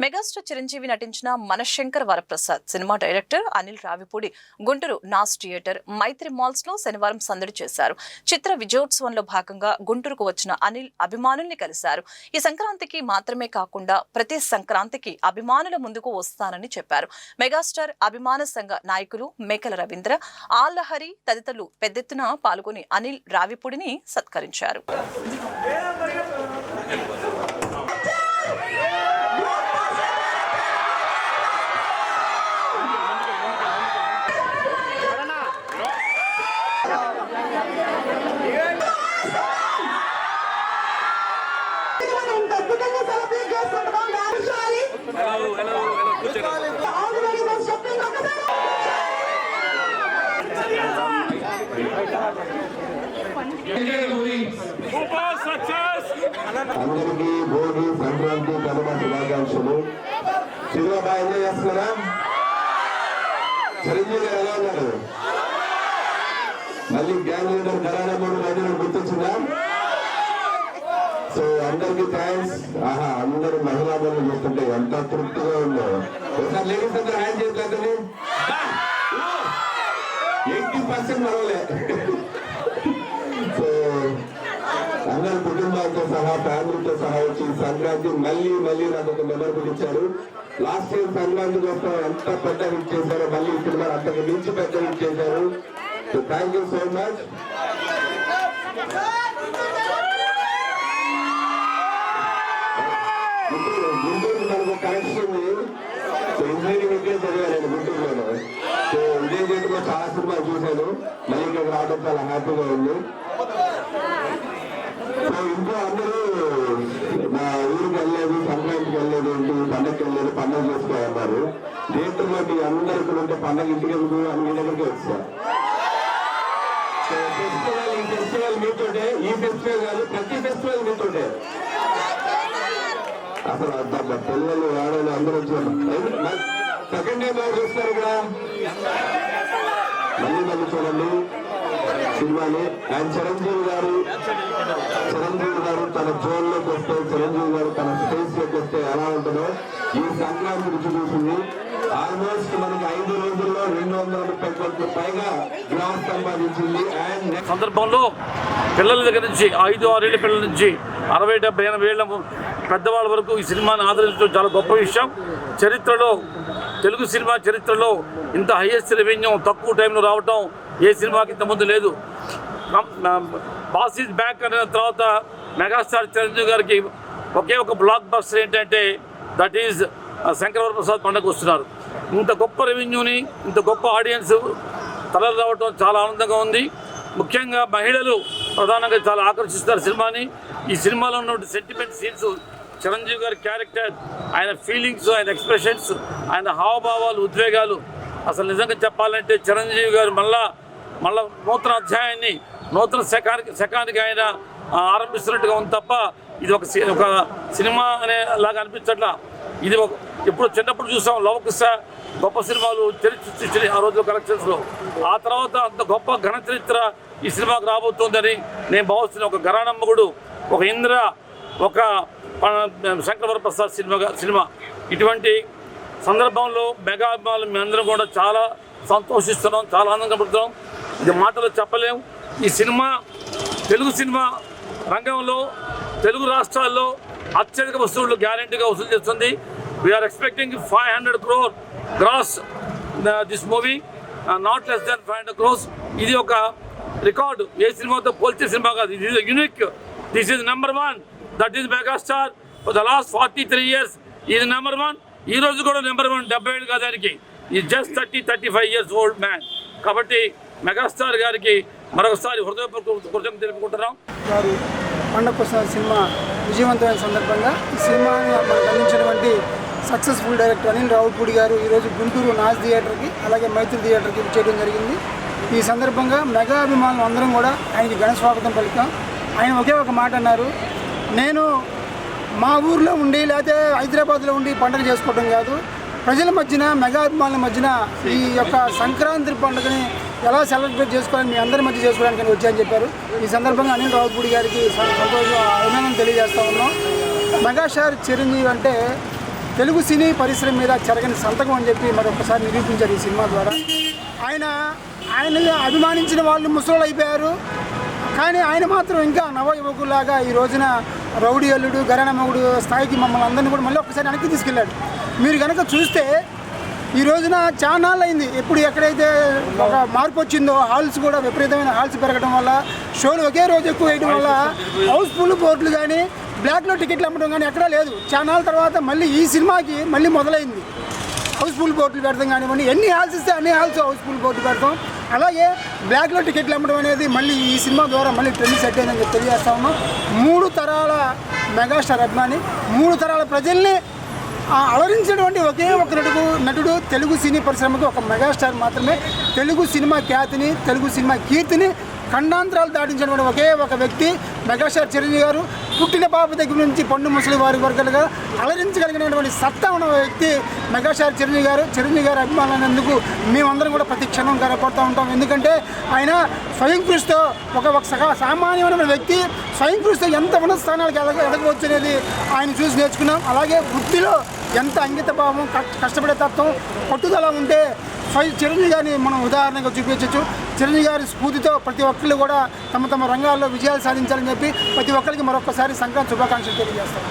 Megastar Chiranjeevi నటించిన మనశంకర్ వరప్రసాద్ సినిమా director Anil Ravipudi Guntur Naaz theatre Mythri malls లో శనివారం సందడి చేశారు. చిత్ర విజయోత్సవంలో భాగంగా గుంటూరుకు వచ్చిన అనిల్ అభిమానుల్ని కలిశారు. ఈ సంక్రాంతికి మాత్రమే కాకుండా ప్రతి సంక్రాంతికి అభిమానుల ముందుకు వస్తానని చెప్పారు. మెగాస్టార్ అభిమాన సంఘ నాయకులు మేకల రవీంద్ర, ఆల్లహరి తదితరులు పెద్దెత్తున పాల్గొని అనిల్ రావిపూడిని సత్కరించారు. అందరికీ భోగి సంక్రాంతి కనుమ శుభాకాంక్షలు. సినిమా బాగా ఎంజాయ్ చేస్తున్నారా? చిరంజీవి గారు ఎలా ఉన్నారు? మళ్ళీ గ్యాంగ్ లీడర్ కరానా మూడు మధ్యలో గుర్తొచ్చిందా? సో అందరికి థ్యాంక్స్. అందరూ మహిళా పనులు చూస్తుంటే ఎంత తృప్తిగా ఉందో. ఒకసారి లేడీస్ అందరూ హ్యాండ్ చేయట్లేదండి. 80% మరవలే. సో అందరు కుటుంబాలతో సహా ఫ్యామిలీతో సహా వచ్చి సంక్రాంతి మళ్ళీ నాకు ఒక మెమరబుల్ ఇచ్చారు. లాస్ట్ ఇయర్ సంక్రాంతి కోసం ఎంత పెద్ద హిట్ చేశారో మళ్ళీ ఈ సినిమా అంతకు మించి పెద్ద హిట్ చేశారు. So thank you so much. Guntur మనకు కనెక్షన్ ఉంది. సో ఇంజనీరింగ్ ఇక్కడే చదివాను గుంటూరులో. సో ఇదే చేతిలో చాలా సినిమాలు చూశాను. మళ్ళీ ఇక్కడికి రావడం చాలా హ్యాపీగా ఉంది. సో ఇంట్లో అందరూ నా ఊరికి వెళ్ళలేదు, సంక్రాంతికి వెళ్ళలేదు, ఇంటికి పండగకి వెళ్ళలేదు, పండగ చేసుకోవాలన్నారు. థియేటర్లో మీ అందరూ ఇక్కడ ఉంటే పండగ ఇంటికి వెళ్తూ అని మీ దగ్గరికి వచ్చా. సో ఈ ఫెస్టివల్ మీతోటే, ఈ ఫెస్టివల్ కాదు ప్రతి ఫెస్టివల్ మీతోటే. అసలు అంత పిల్లలు ఆడవాళ్ళు అందరూ వచ్చారు. సెకండ్ టైం ఎవరు చూస్తారు ఇక్కడ? మళ్ళీ చూడండి సినిమాని. అండ్ చిరంజీవి గారు తన జోన్ లోకి వస్తే, చిరంజీవి గారు తన స్పేస్ లోకి వస్తే ఎలా ఉంటుందో ఈ సంక్రాంతి రుచి చూసింది. ఆల్మోస్ట్ మనకి 5 రోజుల్లో 230 కోట్ల పైగా గ్రాస్ సంపాదించింది. అండ్ సందర్భంలో పిల్లల దగ్గర నుంచి 5-6 ఏళ్ల పిల్లల నుంచి 60-70-80 ఏళ్ల పెద్దవాళ్ళ వరకు ఈ సినిమాని ఆదరించడం చాలా గొప్ప విషయం. చరిత్రలో, తెలుగు సినిమా చరిత్రలో ఇంత హైయెస్ట్ రెవెన్యూ తక్కువ టైంలో రావటం ఏ సినిమాకి ఇంతకుముందు లేదు. బాస్ ఈజ్ బ్యాక్ అనే తర్వాత మెగాస్టార్ చిరంజీవి గారికి ఒకే ఒక బ్లాక్ బస్టర్ ఏంటంటే దట్ ఈజ్ శంకర్ వరప్రసాద్ పండుగ వస్తున్నారు. ఇంత గొప్ప రెవెన్యూని, ఇంత గొప్ప ఆడియన్స్ తరలి రావటం చాలా ఆనందంగా ఉంది. ముఖ్యంగా మహిళలు ప్రధానంగా చాలా ఆకర్షిస్తారు సినిమాని. ఈ సినిమాలో ఉన్న సెంటిమెంట్ సీన్స్, చిరంజీవి గారి క్యారెక్టర్, ఆయన ఫీలింగ్స్, ఆయన ఎక్స్ప్రెషన్స్, ఆయన హావభావాలు, ఉద్వేగాలు, అసలు నిజంగా చెప్పాలంటే చిరంజీవి గారు మళ్ళా నూతన అధ్యాయాన్ని, నూతన శకానికి ఆయన ఆరంభిస్తున్నట్టుగా ఉంది తప్ప ఇది ఒక సినిమా అనేలాగా అనిపించట్లా. ఇది ఎప్పుడు చిన్నప్పుడు చూసాం లవకుశ గొప్ప సినిమాలు చరిత్ర ఆ రోజుల్లో కలెక్షన్స్లో. ఆ తర్వాత అంత గొప్ప ఘన చరిత్ర ఈ సినిమాకు రాబోతుందని నేను భావిస్తున్న ఒక ఘరానమ్మగుడు, ఒక ఇంద్ర, ఒక శంకర్ వరప్రసాద్ సినిమా. ఇటువంటి సందర్భంలో మెగా అభిమానులు మీ అందరం కూడా చాలా సంతోషిస్తున్నాం, చాలా ఆనందంగా పడుతున్నాం. ఇది మాటలు చెప్పలేము. ఈ సినిమా తెలుగు సినిమా రంగంలో తెలుగు రాష్ట్రాల్లో అత్యధిక వసూళ్లు గ్యారెంటీగా వసూలు చేస్తుంది. We're expecting 500 crore gross this movie, not less than 500 crores. ఇది ఒక రికార్డు, ఏ సినిమాతో పోల్చే సినిమా కాదు. ఇది unique. This is #1. That is megastar for the last 43 years. ఇది #1. ఈ రోజు కూడా #1. 70 ఏళ్ళు కాదానికి. ఈ జస్ట్ 30-35 years ఓల్డ్ మ్యాన్. కాబట్టి మెగాస్టార్ గారికి మరొకసారి హృదయపూర్వక కృతజ్ఞతలు తెలుపుకుంటున్నాం. వారు పండగ సినిమా విజయవంతమైన సందర్భంగా ఈ సినిమాని మనకు అందించినటువంటి సక్సెస్ఫుల్ డైరెక్టర్ అనిల్ రావిపూడి గారు ఈరోజు గుంటూరు నాస్ థియేటర్కి అలాగే మైత్రి థియేటర్కి చేయడం జరిగింది. ఈ సందర్భంగా మెగా అభిమానులు అందరం కూడా ఆయనకి ఘన స్వాగతం పలికాం. ఆయన ఒకే ఒక మాట అన్నారు, నేను మా ఊర్లో ఉండి లేకపోతే హైదరాబాద్లో ఉండి పండుగ చేసుకోవడం కాదు, ప్రజల మధ్యన మెగా అభిమానుల మధ్యన ఈ యొక్క సంక్రాంతి పండుగని ఎలా సెలబ్రేట్ చేసుకోవాలని మీ అందరి మధ్య చేసుకోవడానికి వచ్చాయని చెప్పారు. ఈ సందర్భంగా అనిల్ రావిపూడి గారికి సంతోషం అభినందన తెలియజేస్తా ఉన్నాం. మెగాస్టార్ చిరంజీవి అంటే తెలుగు సినీ పరిశ్రమ మీద చెరగని సంతకం అని చెప్పి మరొకసారి నిరూపించారు ఈ సినిమా ద్వారా. ఆయనని అభిమానించిన వాళ్ళు ముసలోళ్ళు అయిపోయారు, కానీ ఆయన మాత్రం ఇంకా నవ యువకులాగా ఈ రోజున రౌడీ అల్లుడు గరణమగుడు స్థాయికి మమ్మల్ని అందరినీ కూడా మళ్ళీ ఒకసారి వెనక్కి తీసుకెళ్ళాడు. మీరు కనుక చూస్తే ఈ రోజున చాలా నాళ్ళు అయింది ఎప్పుడు ఎక్కడైతే ఒక మార్పు వచ్చిందో, హాల్స్ కూడా విపరీతమైన హాల్స్ పెరగడం వల్ల, షోలు ఒకే రోజు ఎక్కువ వేయడం వల్ల హౌస్ఫుల్ బోర్డులు కానీ బ్లాక్లో టికెట్లు అమ్మడం కానీ ఎక్కడా లేదు. చాలా నాళ్ళ తర్వాత మళ్ళీ ఈ సినిమాకి మళ్ళీ మొదలైంది హౌస్ఫుల్ బోర్డులు పెడతాం కానివ్వండి, ఎన్ని హాల్స్ ఇస్తే అన్ని హాల్స్ హౌస్ఫుల్ బోర్డు పెడతాం. అలాగే బ్లాక్లో టికెట్లు అమ్మడం అనేది మళ్ళీ ఈ సినిమా ద్వారా మళ్ళీ ట్రెండ్ సెట్ అయిందని చెప్పి తెలియజేస్తా ఉన్నాం. 3 తరాల మెగాస్టార్ అభిమాని, 3 తరాల ప్రజల్ని అలరించినటువంటి ఒకే ఒక నటుడు తెలుగు సినీ పరిశ్రమకు ఒక మెగాస్టార్ మాత్రమే. తెలుగు సినిమా ఖ్యాతిని, తెలుగు సినిమా కీర్తిని ఖండాంతరాలు దాటించినటువంటి ఒకే ఒక వ్యక్తి మెగాస్టార్ చిరంజీవి గారు. పుట్టిన బాబు దగ్గర నుంచి పండు ముసలి వారి వరకులుగా అలరించగలిగినటువంటి సత్తా ఉన్న వ్యక్తి మెగాస్టార్ చిరంజీవి గారు. చిరంజీవి గారు అభిమానులందుకు మేమందరం కూడా ప్రతి క్షణం గర్వపడుతూ ఉంటాం. ఎందుకంటే ఆయన స్వయం కృషితో ఒక సామాన్యమైన వ్యక్తి స్వయం కృషితో ఎంత ఉన్నత స్థానాలకు ఎదగవచ్చు అనేది ఆయన చూసి నేర్చుకున్నాం. అలాగే వృత్తిలో ఎంత అంకిత భావం, కష్టపడే తత్వం, పట్టుదల ఉంటే చిరంజీవి గారిని మనం ఉదాహరణగా చూపించవచ్చు. చిరంజీవి గారి స్ఫూర్తితో ప్రతి ఒక్కళ్ళు కూడా తమ రంగాల్లో విజయాలు సాధించాలని చెప్పి ప్రతి ఒక్కరికి మరొకసారి సంక్రాంతి శుభాకాంక్షలు తెలియజేస్తాం.